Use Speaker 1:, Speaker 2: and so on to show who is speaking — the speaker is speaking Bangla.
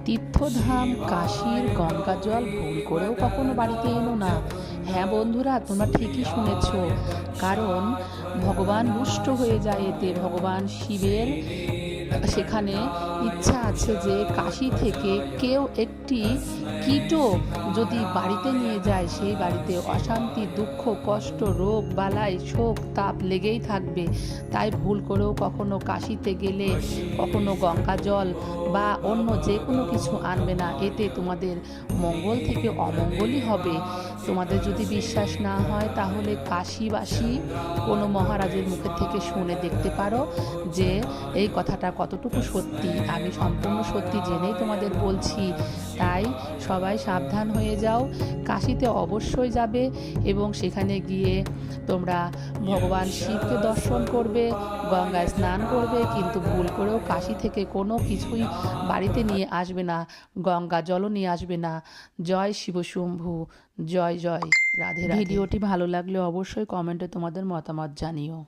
Speaker 1: তীর্থধাম কাশীর গঙ্গা জল ভুল করেও কখনো বাড়িতে এনো না। হ্যাঁ বন্ধুরা, তোমরা ঠিকই শুনেছ। কারণ ভগবান রুষ্ট হয়ে যায় এতে। ভগবান শিবের সেখানে ইচ্ছা আছে যে কাশী থেকে কেউ একটি কীটও যদি বাড়িতে নিয়ে যায়, সেই বাড়িতে অশান্তি, দুঃখ, কষ্ট, রোগ, বালাই, শোক, তাপ লেগেই থাকবে। তাই ভুল করেও কখনো কাশীতে গেলে কখনো গঙ্গা জল বা অন্য যে কোনো কিছু আনবে না। এতে তোমাদের মঙ্গল থেকে অমঙ্গলই হবে। তোমাদের যদি বিশ্বাস না হয় তাহলে কাশীবাসী কোনো মহারাজের মুখের থেকে শুনে দেখতে পারো যে এই কথাটা কতটুকু সত্যি। আমি সম্পূর্ণ সত্যি জেনেই তোমাদের বলছি। তাই সবাই সাবধান হয়ে যাও। কাশীতে অবশ্যই যাবে এবং সেখানে গিয়ে তোমরা ভগবান শিবকে দর্শন করবে, গঙ্গায় স্নান করবে, কিন্তু ভুল করেও কাশী থেকে কোনো কিছুই বাড়িতে নিয়ে আসবে না, গঙ্গা জলও নিয়ে আসবে না। জয় শিবশম্ভু, জয় জয়, রাধে রাধে। ভিডিওটি ভালো লাগলে অবশ্যই কমেন্টে তোমাদের মতামত জানিও।